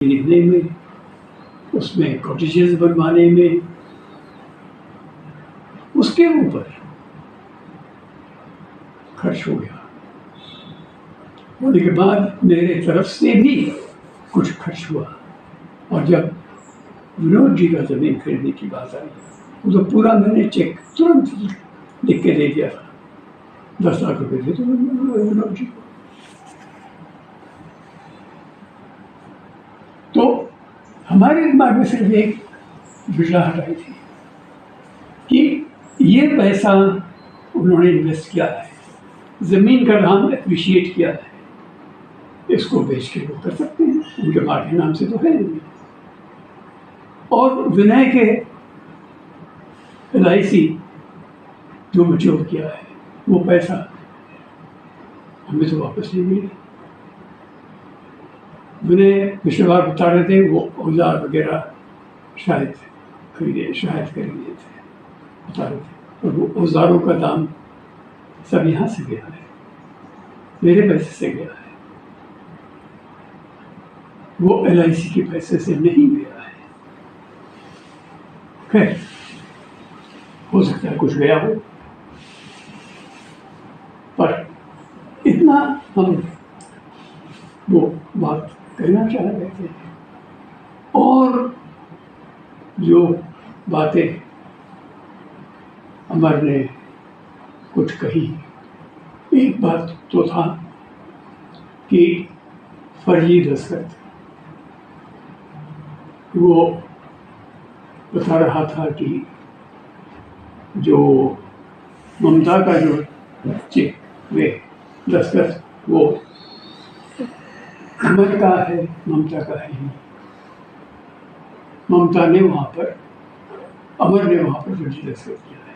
लिखने में, उसमें कॉटेजेस बनवाने में, उसके ऊपर खर्च हो गया। होने के बाद मेरे तरफ से भी कुछ खर्च हुआ, और जब विनोद जी का ज़मीन खरीदने की बात आई, तो पूरा मैंने चेक तुरंत लिख के दे दिया था, 10 लाख रुपए दे दो विनोद जी को। तो हमारे दिमाग में सिर्फ एक बिजलाहट आई थी कि ये पैसा उन्होंने इन्वेस्ट किया है, ज़मीन का नाम एप्रिशिएट किया है, इसको बेच के वो कर सकते हैं, उनके माँ के नाम से तो है नहीं। और विनय के LIC जो मैच्योर किया है, वो पैसा हमें तो वापस नहीं मिला। विनय पिछले बार बता रहे थे वो औजार वगैरह शायद खरीदे थे, बता रहे थे, और वो औजारों का दाम सब यहाँ से गया है, मेरे पैसे से गया है, वो LIC के पैसे से नहीं गया है। खैर, हो सकता है कुछ गया हो, पर इतना हम वो बात कहना चाह रहे थे। और जो बातें अमर ने कुछ कही, एक बात तो था कि फर्जी दस्तखत, वो बता रहा था कि जो ममता का जो चेक में दस्तखत वो अमर का है, ममता का है ही। ममता ने वहाँ पर, अमर ने वहाँ पर फर्जी दस्तखत किया है,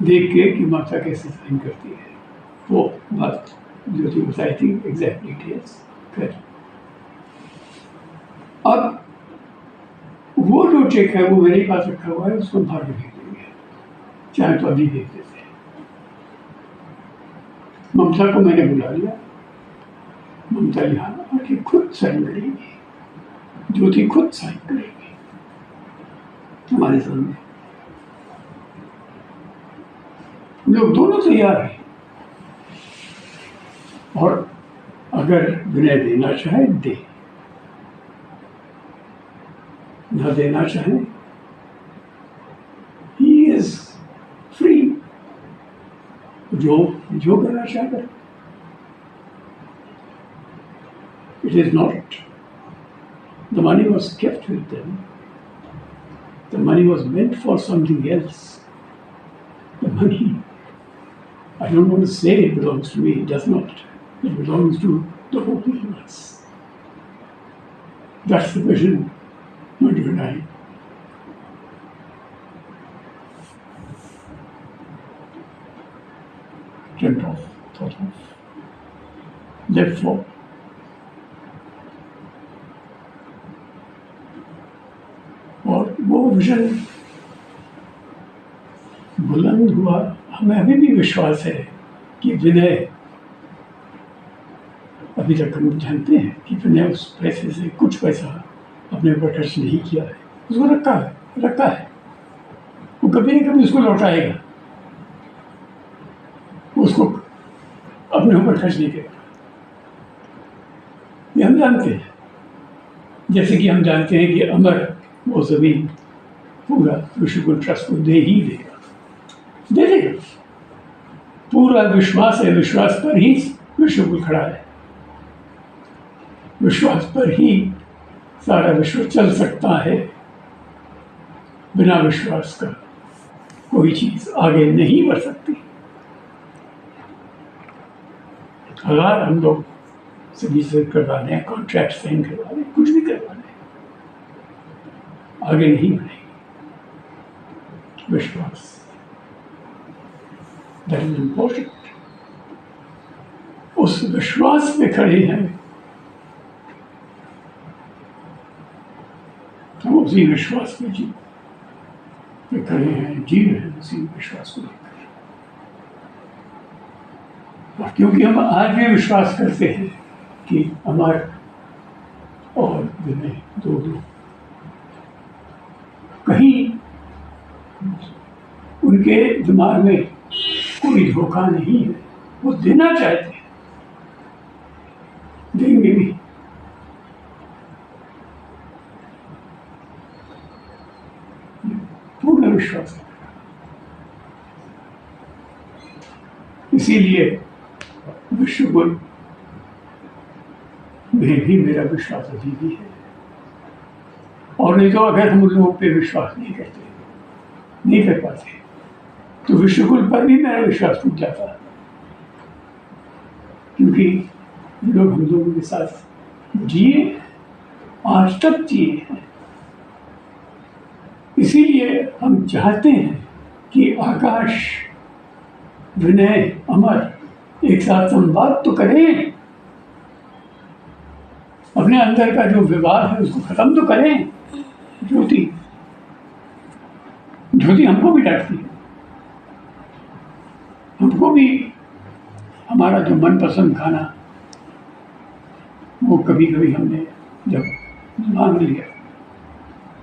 देख के कि ममता कैसे साइन करती है, वो बात जो थी बताई थी, एग्जैक्ट डिटेल्स। फिर अब वो जो चेक है वो मेरे पास रखा हुआ है, उसको बाहर भी भेज देंगे, चाहे तो अभी भेज देते हैं। ममता को मैंने बुला लिया, ममता यहाँ आके खुद साइन करेगी, ज्योति खुद साइन करेगी हमारे सामने। लोग दोनों तैयार हैं, और अगर विनय देना चाहे दे, न देना चाहे ही इज फ्री, जो करना चाहे। It is not, the money was kept with them, the money was meant for something else. The money, I don't want to say it belongs to me, it does not. It belongs to the whole universe. That's the vision, not you and I. Dreamt of, thought of, lived for. और वो vision बुलंद हुआ। हमें अभी भी विश्वास है कि विनय, अभी तक हम जानते हैं कि विनय उस पैसे से कुछ पैसा अपने ऊपर खर्च नहीं किया है, उसको रखा है, वो कभी न कभी उसको लौटाएगा, उसको अपने ऊपर खर्च नहीं करेगा, ये हम जानते हैं। जैसे कि हम जानते हैं कि अमर वो जमीन पूरा ऋषिकुल ट्रस्ट को दे देगा, पूरा विश्वास है, विश्वास पर ही ऋषिकुल खड़ा है, विश्वास पर ही सारा विश्व चल सकता है, बिना विश्वास का कोई चीज आगे नहीं बढ़ सकती। अगर हम लोग सभी से करवा लें, कॉन्ट्रैक्ट साइन करवा लें, कुछ भी करवा लें, आगे नहीं बढ़ेगी। विश्वास, दैट इज इम्पोर्टेंट। उस विश्वास में खड़े हैं, हम उसी विश्वास में खड़े हैं, जी रहे हैं उसी विश्वास को लेकर। और क्योंकि हम आज भी विश्वास करते हैं कि हमारा और विनय दोनों। कहीं उनके दिमाग में कोई धोखा नहीं है, वो देना चाहते हैं, देंगे भी। पूर्ण विश्वास है। इसीलिए विश्वगुरु में भी मेरा विश्वास अभी भी है। और नहीं तो अगर हम उन लोगों पे विश्वास नहीं करते, नहीं कर पाते, तो विश्वगुरु पर भी मेरा विश्वास टूट जाता, क्योंकि लोग हम लोगों के साथ जिए, आज तक जिए हैं। इसीलिए हम चाहते हैं कि आकाश, विनय, अमर एक साथ संवाद तो करें, अपने अंदर का जो विवाद है उसको खत्म तो करें। ज्योति हमको भी डांटती है, हमको भी हमारा जो मनपसंद खाना वो कभी कभी हमने जब मांग लिया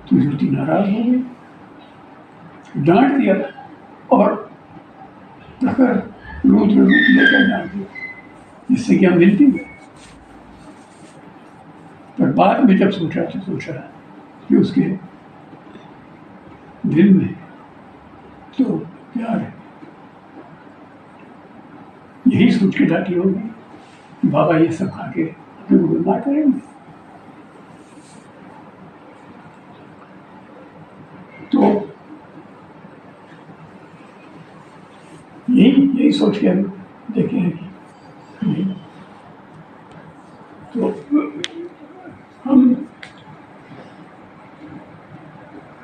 तो ज्योति नाराज हो गई, डांट दिया और प्रखर रुद्र रूप लेकर डांट दिया, जिससे कि हम मिलती है। पर बाद में जब सोचा कि उसके दिल में तो प्यार है, यही सोच के डांटी होगी, बाबा ये सब खा के अपने को बीमार करेंगे। तो यही सोच के हम देखे हैं कि तो हम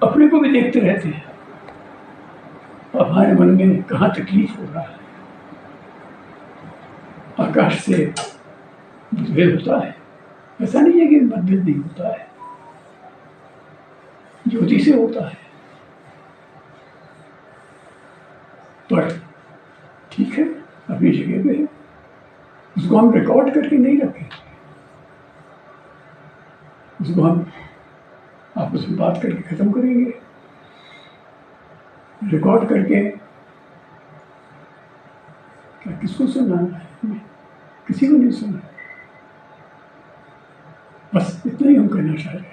अपने को भी देखते रहते हैं, हमारे मन में कहाँ तकलीफ हो रहा है। आकाश से मतभेद होता है, ऐसा नहीं है कि मतभेद नहीं होता है, ज्योति से होता है, पर ठीक है, अपनी जगह पे है, उसको हम रिकॉर्ड करके नहीं रखें, उसको हम आपस में बात करके खत्म करेंगे। रिकॉर्ड करके क्या किसको सुनना है? किसी को नहीं सुनना, बस इतना ही हम करना चाह रहे थे।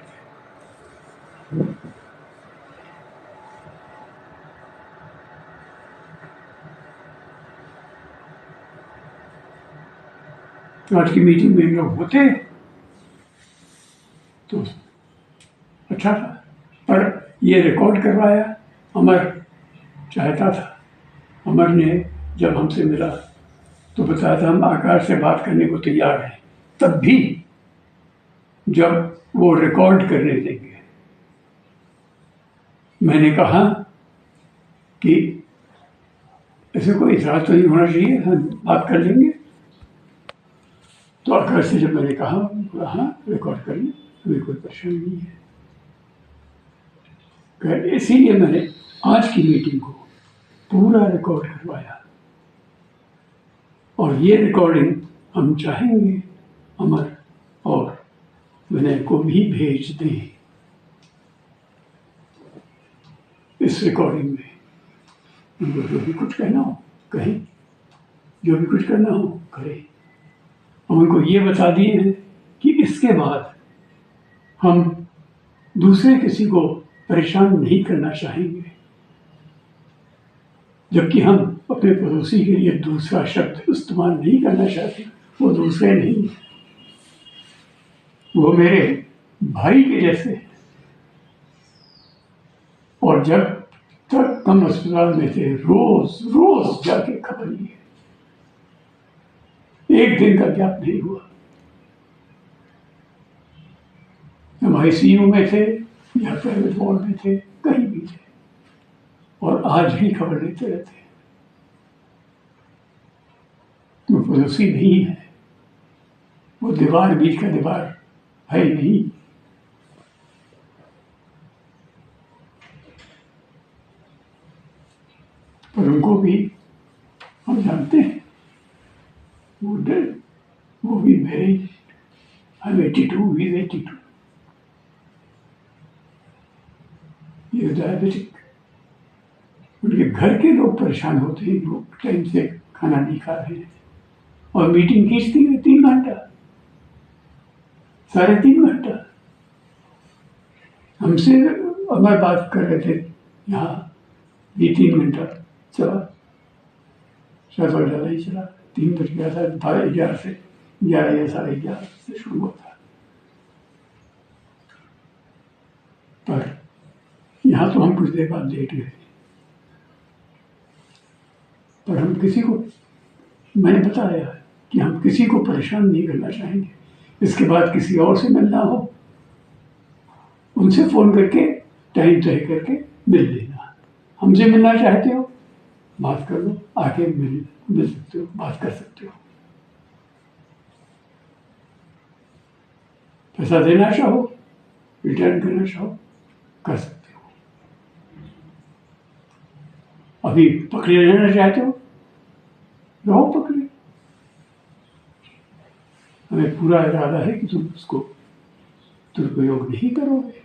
आज की मीटिंग में लोग होते तो अच्छा था, पर ये रिकॉर्ड करवाया अमर चाहता था। अमर ने जब हमसे मिला तो बताया था हम आकाश से बात करने को तैयार हैं, तब भी जब वो रिकॉर्ड करने देंगे। मैंने कहा कि ऐसे कोई इतराज तो नहीं होना चाहिए, हम बात कर लेंगे। तो आकाश से जब मैंने कहा हाँ रिकॉर्ड कर लें, हमें कोई परेशानी नहीं है। इसीलिए मैंने आज की मीटिंग को पूरा रिकॉर्ड करवाया, और ये रिकॉर्डिंग हम चाहेंगे अमर और विनय को भी भेज दें। इस रिकॉर्डिंग में उनको जो भी कुछ कहना हो कहें, जो भी कुछ करना हो करें। हम उनको ये बता दिए हैं कि इसके बाद हम दूसरे किसी को परेशान नहीं करना चाहेंगे, जबकि हम अपने पड़ोसी के लिए दूसरा शब्द इस्तेमाल नहीं करना चाहते। वो दूसरे नहीं, वो मेरे भाई के जैसे। और जब तक हम अस्पताल में थे रोज रोज जाके खबर लिए, एक दिन का गैप नहीं हुआ। हम आईसीयू में थे या प्राइवेट वार्ड में थे, कहीं भी थे, और आज भी खबर लेते रहते हैं। वो पड़ोसी नहीं है, वो दीवार बीच का दीवार है नहीं। पर उनको भी हम जानते हैं, वो भी मेरे आई एम 82, ही इज 82। ये डायबिटिक, उनके घर के लोग परेशान होते हैं, लोग टाइम से खाना नहीं खा रहे हैं और मीटिंग खींचती है 3 घंटा, 3.5 घंटा। हमसे हमारे बात कर रहे थे यहाँ, ये 3 घंटा चला, सर्वर ज़्यादा ही चला। 3 बज गया था, 11 से 11 या 11:30 से शुरू हुआ था। पर यहाँ तो हम कुछ देर बाद लेट गए, पर हम किसी को, मैंने बताया कि हम किसी को परेशान नहीं करना चाहेंगे। इसके बाद किसी और से मिलना हो, उनसे फ़ोन करके टाइम तय करके मिल लेना। हमसे मिलना चाहते हो, बात कर लो, आके मिल सकते हो, बात कर सकते हो। पैसा देना चाहो, रिटर्न करना चाहो, कर सकते हो। अभी पकड़े रहना चाहते हो, रहो पकड़े। हमें पूरा इरादा है कि तुम उसको दुरुपयोग नहीं करोगे।